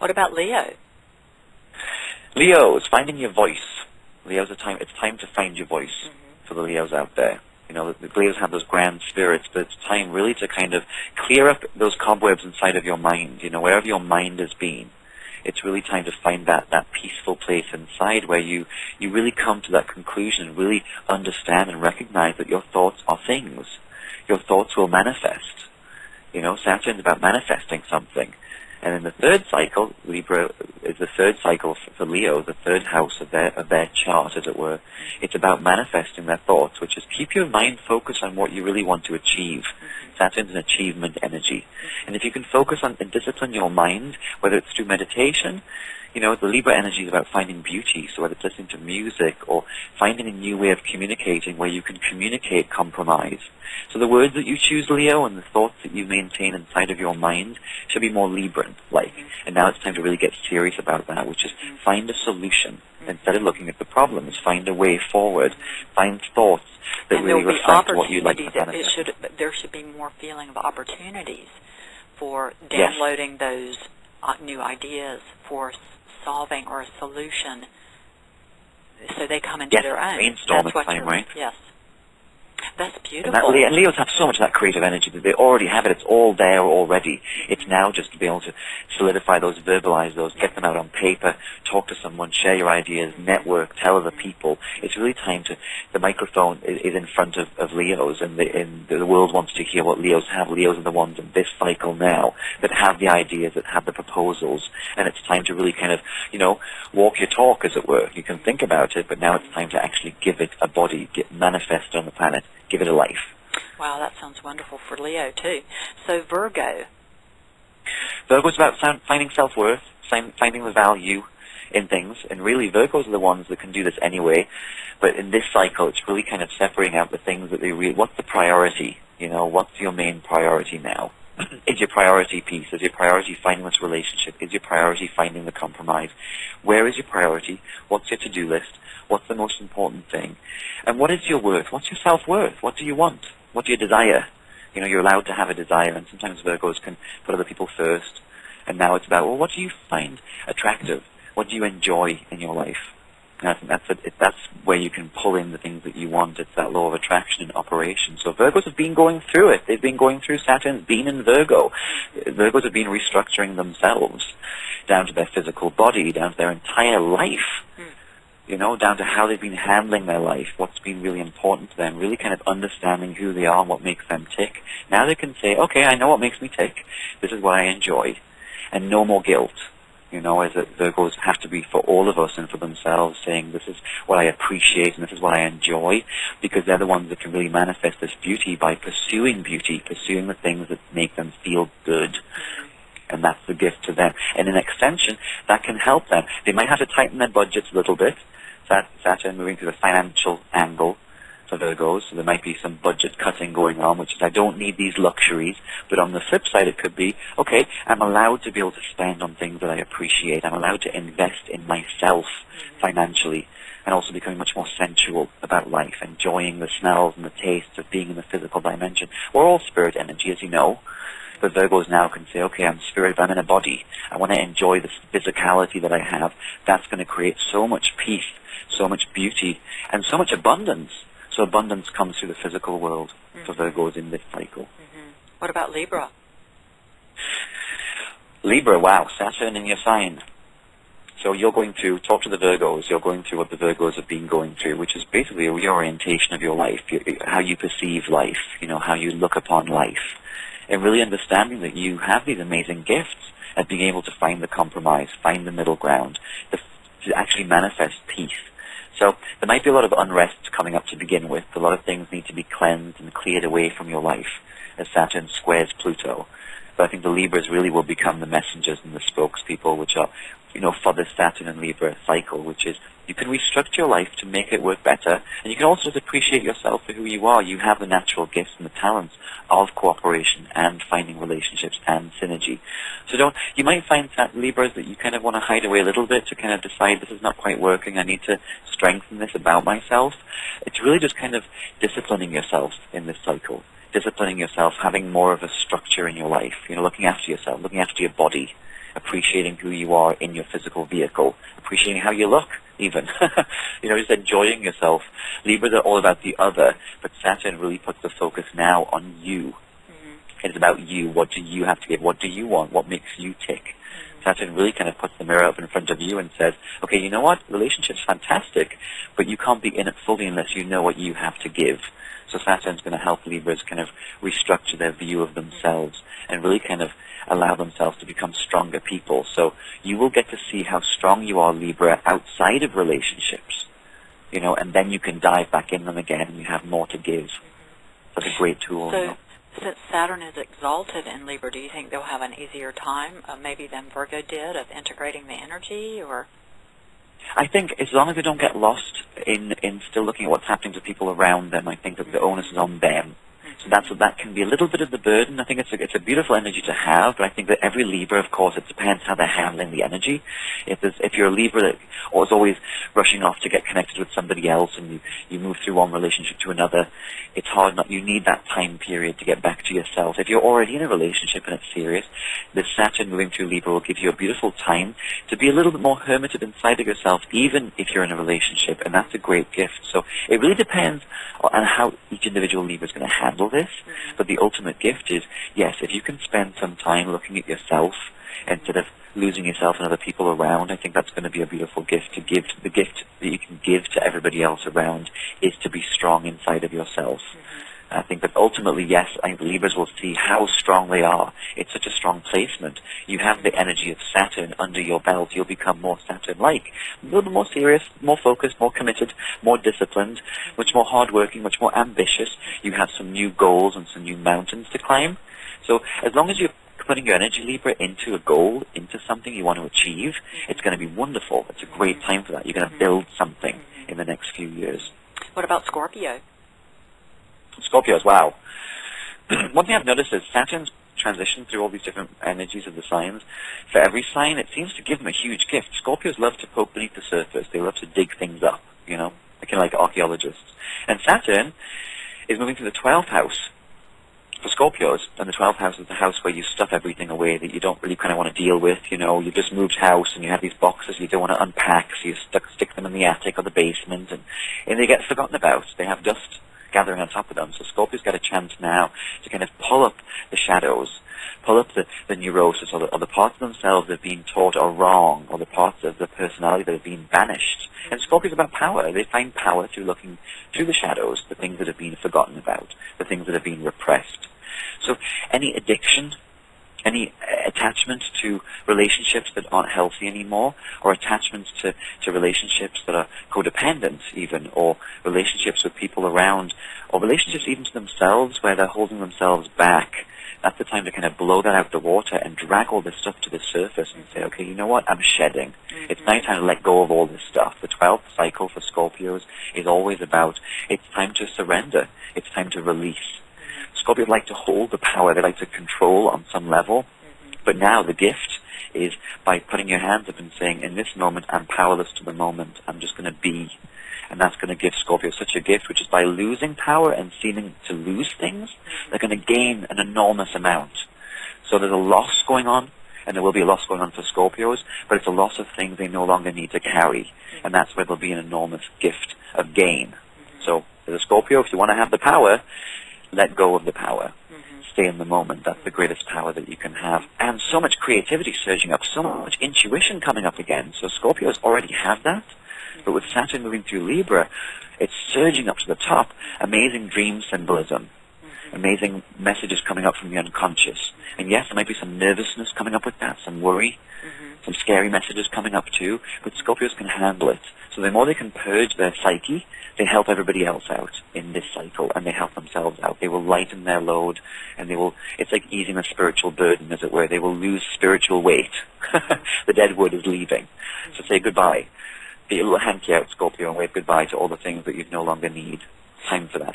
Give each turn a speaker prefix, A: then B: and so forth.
A: What about Leo?
B: Leos, finding your voice. Leos, it's time to find your voice for the Leos out there. You know, the Leos have those grand spirits, but it's time really to kind of clear up those cobwebs inside of your mind. You know, wherever your mind has been, it's really time to find that peaceful place inside where you really come to that conclusion and really understand and recognize that your thoughts are things. Your thoughts will manifest. You know, Saturn's about manifesting something. And in the third cycle, Libra is the third cycle for Leo, the third house of their chart, as it were. It's about manifesting their thoughts, which is keep your mind focused on what you really want to achieve. Saturn's an achievement energy. And if you can focus on and discipline your mind, whether it's through meditation, you know, the Libra energy is about finding beauty, so whether it's listening to music or finding a new way of communicating where you can communicate compromise. So the words that you choose, Leo, and the thoughts that you maintain inside of your mind should be more Libran-like. And now it's time to really get serious about that, which is find a solution. Instead of looking at the problems, find a way forward, find thoughts that really reflect what you'd like to manifest.
A: There should be more feeling of opportunities for downloading those new ideas, for solving or a solution, so they come into their own.
B: Brainstorm at time, right?
A: Yes. That's beautiful.
B: And Leos have so much of that creative energy that they already have it. It's all there already. It's now just to be able to solidify those, verbalize those, get them out on paper, talk to someone, share your ideas, network, tell other people. It's really time to, the microphone is in front of Leos, and the world wants to hear what Leos have. Leos are the ones in this cycle now that have the ideas, that have the proposals, and it's time to really kind of, you know, walk your talk, as it were. You can think about it, but now it's time to actually give it a body, manifest on the planet. Give it a life.
A: Wow, that sounds wonderful for Leo, too. So Virgo.
B: Virgo's about finding self-worth, finding the value in things, and really Virgos are the ones that can do this anyway, but in this cycle it's really kind of separating out the things that they really, what's the priority? You know, what's your main priority now? Is your priority peace? Is your priority finding this relationship? Is your priority finding the compromise? Where is your priority? What's your to-do list? What's the most important thing? And what is your worth? What's your self-worth? What do you want? What do you desire? You know, you're allowed to have a desire, and sometimes Virgos can put other people first. And now it's about, well, what do you find attractive? What do you enjoy in your life? And I think that's where you can pull in the things that you want. It's that law of attraction in operation. So Virgos have been going through it. They've been going through Saturn's been in Virgo. Virgos have been restructuring themselves down to their physical body, down to their entire life. You know, down to how they've been handling their life, what's been really important to them, really kind of understanding who they are and what makes them tick. Now they can say, okay, I know what makes me tick. This is what I enjoy. And no more guilt. You know, as Virgos have to be for all of us and for themselves, saying this is what I appreciate and this is what I enjoy, because they're the ones that can really manifest this beauty by pursuing beauty, pursuing the things that make them feel good. And that's the gift to them. And in extension, that can help them. They might have to tighten their budgets a little bit. Saturn moving through the financial angle for Virgos, so there might be some budget cutting going on, which is I don't need these luxuries. But on the flip side, it could be, okay, I'm allowed to be able to spend on things that I appreciate. I'm allowed to invest in myself financially, and also becoming much more sensual about life, enjoying the smells and the tastes of being in the physical dimension. We're all spirit energy, as you know. But Virgos now can say, okay, I'm spirit, but I'm in a body. I want to enjoy this physicality that I have. That's going to create so much peace, so much beauty, and so much abundance. So abundance comes through the physical world for Virgos in this cycle.
A: What about Libra?
B: Libra, wow, Saturn in your sign. So you're going through, talk to the Virgos, you're going through what the Virgos have been going through, which is basically a reorientation of your life, how you perceive life, you know, how you look upon life. And really understanding that you have these amazing gifts at being able to find the compromise, find the middle ground, to actually manifest peace. So there might be a lot of unrest coming up to begin with. A lot of things need to be cleansed and cleared away from your life as Saturn squares Pluto. But I think the Libras really will become the messengers and the spokespeople, which are, you know, for the Saturn and Libra cycle, which is you can restructure your life to make it work better, and you can also just appreciate yourself for who you are. You have the natural gifts and the talents of cooperation and finding relationships and synergy. So you might find that Libras that you kind of want to hide away a little bit to kind of decide this is not quite working, I need to strengthen this about myself. It's really just kind of disciplining yourself in this cycle. Disciplining yourself, having more of a structure in your life, you know, looking after yourself, looking after your body, appreciating who you are in your physical vehicle, appreciating how you look, even. Just enjoying yourself. Libras are all about the other, but Saturn really puts the focus now on you. It's about you. What do you have to give? What do you want? What makes you tick? Saturn really kind of puts the mirror up in front of you and says, okay, you know what? Relationship's fantastic, but you can't be in it fully unless you know what you have to give. So Saturn's going to help Libras kind of restructure their view of themselves and really kind of allow themselves to become stronger people. So you will get to see how strong you are, Libra, outside of relationships, and then you can dive back in them again and you have more to give. That's a great tool.
A: So, since Saturn is exalted in Libra, do you think they'll have an easier time, maybe than Virgo did, of integrating the energy, or?
B: I think as long as they don't get lost in still looking at what's happening to people around them, I think that the onus is on them. So that can be a little bit of the burden. I think it's a beautiful energy to have, but I think that every Libra, of course, it depends how they're handling the energy. If you're a Libra that is always rushing off to get connected with somebody else and you move through one relationship to another, it's hard. You need that time period to get back to yourself. If you're already in a relationship and it's serious, the Saturn moving through Libra will give you a beautiful time to be a little bit more hermited inside of yourself, even if you're in a relationship, and that's a great gift. So it really depends on how each individual Libra is going to handle this, but the ultimate gift is, yes, if you can spend some time looking at yourself instead of losing yourself and other people around, I think that's going to be a beautiful gift to give. The gift that you can give to everybody else around is to be strong inside of yourself. I think that ultimately, yes, I think the Libras will see how strong they are. It's such a strong placement. You have the energy of Saturn under your belt. You'll become more Saturn-like. A little bit more serious, more focused, more committed, more disciplined, much more hardworking, much more ambitious. You have some new goals and some new mountains to climb. So as long as you're putting your energy, Libra, into a goal, into something you want to achieve, it's going to be wonderful. It's a great time for that. You're going to build something in the next few years.
A: What about Scorpio?
B: Scorpios, wow. One thing I've noticed is Saturn's transition through all these different energies of the signs. For every sign, it seems to give them a huge gift. Scorpios love to poke beneath the surface. They love to dig things up, like archaeologists. And Saturn is moving to the 12th house for Scorpios, and the 12th house is the house where you stuff everything away that you don't really kind of want to deal with. You just moved house and you have these boxes you don't want to unpack, so you stick them in the attic or the basement, and they get forgotten about. They have dust gathering on top of them. So Scorpio's got a chance now to kind of pull up the shadows, pull up the neurosis or the parts of themselves that have been taught are wrong, or the parts of the personality that have been banished. And Scorpio's about power. They find power through looking through the shadows, the things that have been forgotten about, the things that have been repressed. So any addiction, any attachment to relationships that aren't healthy anymore, or attachments to relationships that are codependent even, or relationships with people around, or relationships even to themselves where they're holding themselves back, that's the time to kind of blow that out the water and drag all this stuff to the surface and say, okay, you know what, I'm shedding. It's now time to let go of all this stuff. The 12th cycle for Scorpios is always about, it's time to surrender. It's time to release. Scorpios like to hold the power. They like to control on some level. But now the gift is by putting your hands up and saying, in this moment, I'm powerless to the moment. I'm just going to be. And that's going to give Scorpio such a gift, which is by losing power and seeming to lose things, they're going to gain an enormous amount. So there's a loss going on, and there will be a loss going on for Scorpios, but it's a loss of things they no longer need to carry. And that's where there'll be an enormous gift of gain. So as a Scorpio, if you want to have the power, let go of the power. Stay in the moment. That's the greatest power that you can have. And so much creativity surging up, so much intuition coming up again. So Scorpios already have that. But with Saturn moving through Libra, it's surging up to the top. Amazing dream symbolism. Amazing messages coming up from the unconscious. And yes, there might be some nervousness coming up with that, some worry, some scary messages coming up too. But Scorpios can handle it. So the more they can purge their psyche, they help everybody else out in this cycle, and they help themselves out. They will lighten their load, and it's like easing a spiritual burden, as it were. They will lose spiritual weight. The dead wood is leaving. So say goodbye. Get your little hanky out, Scorpio, and wave goodbye to all the things that you no longer need. Time for that.